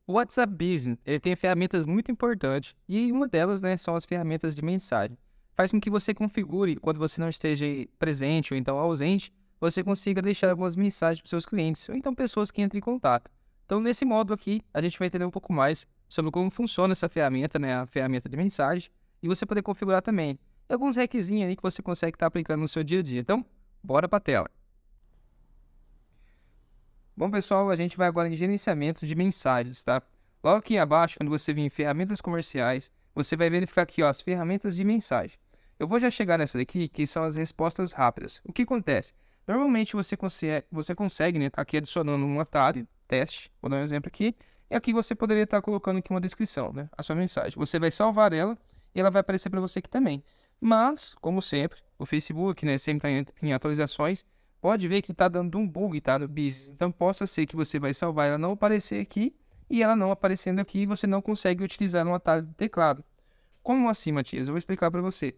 O WhatsApp Business, ele tem ferramentas muito importantes e uma delas, né, são as ferramentas de mensagem. Faz com que você configure, quando você não esteja presente ou então ausente, você consiga deixar algumas mensagens para os seus clientes ou então pessoas que entram em contato. Então, nesse módulo aqui, a gente vai entender um pouco mais sobre como funciona essa ferramenta, né, a ferramenta de mensagem, e você poder configurar também. E alguns requisinhos aí que você consegue estar aplicando no seu dia a dia. Então, bora para a tela. Bom, pessoal, a gente vai agora em gerenciamento de mensagens, tá? Logo aqui abaixo, quando você vir em ferramentas comerciais, você vai verificar aqui, ó, as ferramentas de mensagem. Eu vou já chegar nessa daqui, que são as respostas rápidas. O que acontece? Normalmente você consegue, né, tá aqui adicionando um atalho, teste, vou dar um exemplo aqui, e aqui você poderia estar colocando aqui uma descrição, né, a sua mensagem. Você vai salvar ela e ela vai aparecer para você aqui também. Mas, como sempre, o Facebook, né, sempre está em atualizações, pode ver que está dando um bug, tá, no Business. Então, possa ser que você vai salvar ela não aparecer aqui e ela não aparecendo aqui, você não consegue utilizar no atalho do teclado. Como assim, Matias? Eu vou explicar para você.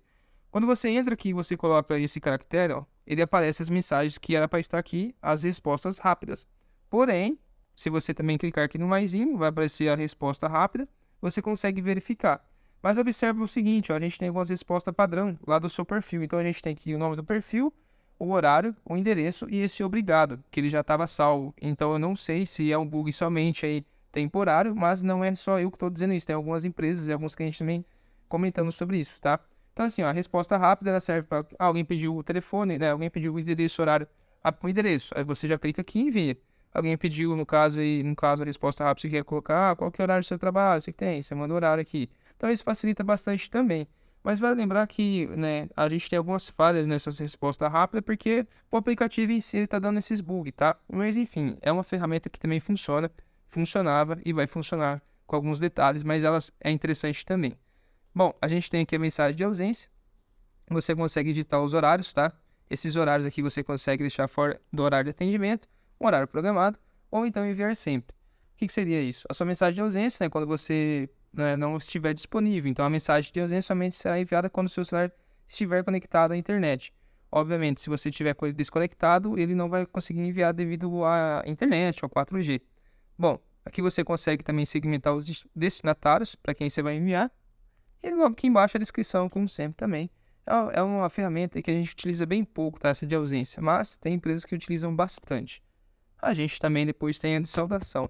Quando você entra aqui e você coloca esse caractere, ó, ele aparece as mensagens que era para estar aqui, as respostas rápidas. Porém, se você também clicar aqui no maisinho, vai aparecer a resposta rápida, você consegue verificar. Mas observe o seguinte, ó, a gente tem algumas respostas padrão lá do seu perfil. Então, a gente tem aqui o nome do perfil, o horário, o endereço e esse obrigado, que ele já estava salvo. Então eu não sei se é um bug somente aí temporário, mas não é só eu que estou dizendo isso. Tem algumas empresas e alguns clientes também comentando sobre isso, tá? Então assim, ó, a resposta rápida ela serve para alguém pediu o telefone, né? Alguém pediu o endereço, horário, o endereço. Aí você já clica aqui e envia. Alguém pediu, no caso a resposta rápida, você quer colocar qual que é o horário do seu trabalho, você tem, você manda o horário aqui. Então isso facilita bastante também. Mas vale lembrar que, né, a gente tem algumas falhas nessas respostas rápidas porque o aplicativo em si está dando esses bugs, tá? Mas enfim, é uma ferramenta que também funciona, funcionava e vai funcionar com alguns detalhes, mas ela é interessante também. Bom, a gente tem aqui a mensagem de ausência. Você consegue editar os horários, tá? Esses horários aqui você consegue deixar fora do horário de atendimento, um horário programado, ou então enviar sempre. O que seria isso? A sua mensagem de ausência, né, quando você, né, não estiver disponível. Então, a mensagem de ausência somente será enviada quando o seu celular estiver conectado à internet. Obviamente, se você estiver com ele desconectado, ele não vai conseguir enviar devido à internet ou 4G. Bom, aqui você consegue também segmentar os destinatários para quem você vai enviar. E logo aqui embaixo a descrição, como sempre, também. É uma ferramenta que a gente utiliza bem pouco, tá? Essa de ausência, mas tem empresas que utilizam bastante. A gente também depois tem a de saudação.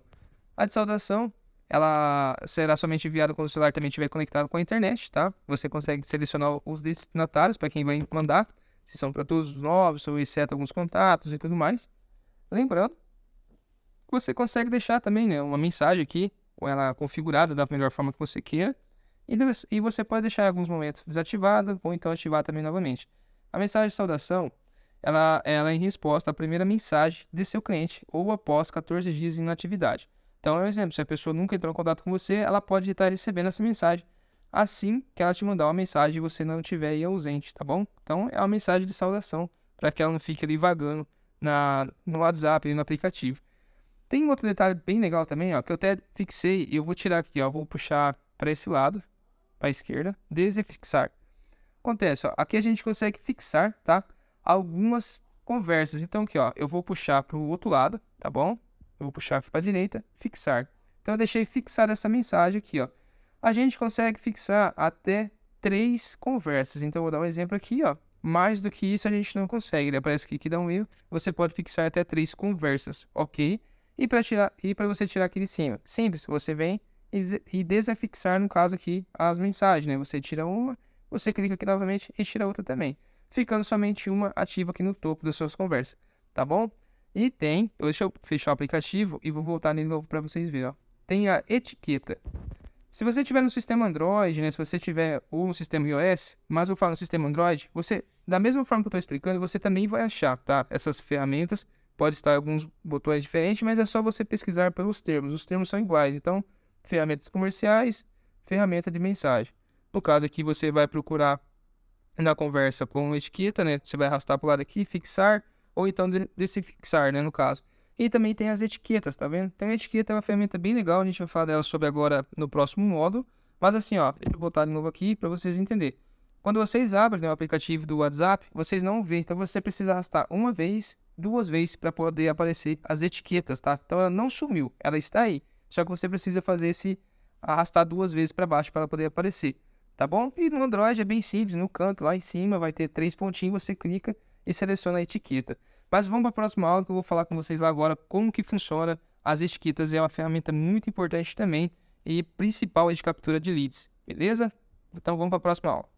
A de saudação, ela será somente enviada quando o celular também estiver conectado com a internet, tá? Você consegue selecionar os destinatários para quem vai mandar, se são para todos os novos, ou exceto alguns contatos e tudo mais. Lembrando, você consegue deixar também, né, uma mensagem aqui, com ela configurada da melhor forma que você queira, e você pode deixar em alguns momentos desativada, ou então ativar também novamente. A mensagem de saudação, ela é em resposta à primeira mensagem de seu cliente, ou após 14 dias de inatividade. Então, é um exemplo, se a pessoa nunca entrou em contato com você, ela pode estar recebendo essa mensagem assim que ela te mandar uma mensagem e você não estiver aí ausente, tá bom? Então, é uma mensagem de saudação, para que ela não fique ali vagando no WhatsApp, ali no aplicativo. Tem um outro detalhe bem legal também, ó, que eu até fixei e eu vou tirar aqui, ó, vou puxar para esse lado, para a esquerda, desfixar. Acontece, ó, aqui a gente consegue fixar, tá? Algumas conversas. Então aqui, ó, eu vou puxar para o outro lado, tá bom? Eu vou puxar para a direita, fixar. Então eu deixei fixar essa mensagem aqui, ó. A gente consegue fixar até 3 conversas. Então eu vou dar um exemplo aqui, ó. Mais do que isso a gente não consegue. Ele aparece aqui que dá um erro. Você pode fixar até 3 conversas, ok? E para você tirar aqui de cima, simples. Você vem e desafixar, no caso aqui, as mensagens, né? Você tira uma, você clica aqui novamente e tira outra também, ficando somente uma ativa aqui no topo das suas conversas, tá bom? E deixa eu fechar o aplicativo e vou voltar nele de novo para vocês verem, ó. Tem a etiqueta. Se você tiver no sistema Android, né, se você tiver ou no sistema iOS, mas eu falo no sistema Android, você, da mesma forma que eu estou explicando, você também vai achar, tá? Essas ferramentas, pode estar alguns botões diferentes, mas é só você pesquisar pelos termos. Os termos são iguais, então ferramentas comerciais, ferramenta de mensagem. No caso aqui, você vai procurar na conversa com etiqueta, né? Você vai arrastar para o lado aqui, fixar, ou então desfixar, né? No caso. E também tem as etiquetas, tá vendo? Então, a etiqueta é uma ferramenta bem legal, a gente vai falar dela sobre agora no próximo módulo. Mas assim, ó, deixa eu voltar de novo aqui para vocês entenderem. Quando vocês abrem, né, o aplicativo do WhatsApp, vocês não vê, então você precisa arrastar uma vez, duas vezes para poder aparecer as etiquetas, tá? Então ela não sumiu, ela está aí. só que você precisa fazer esse arrastar 2 vezes para baixo para ela poder aparecer, tá bom? E no Android é bem simples, no canto lá em cima vai ter 3 pontinhos, você clica e seleciona a etiqueta. Mas vamos para a próxima aula que eu vou falar com vocês lá agora como que funciona as etiquetas. É uma ferramenta muito importante também e principal de captura de leads, beleza? Então vamos para a próxima aula.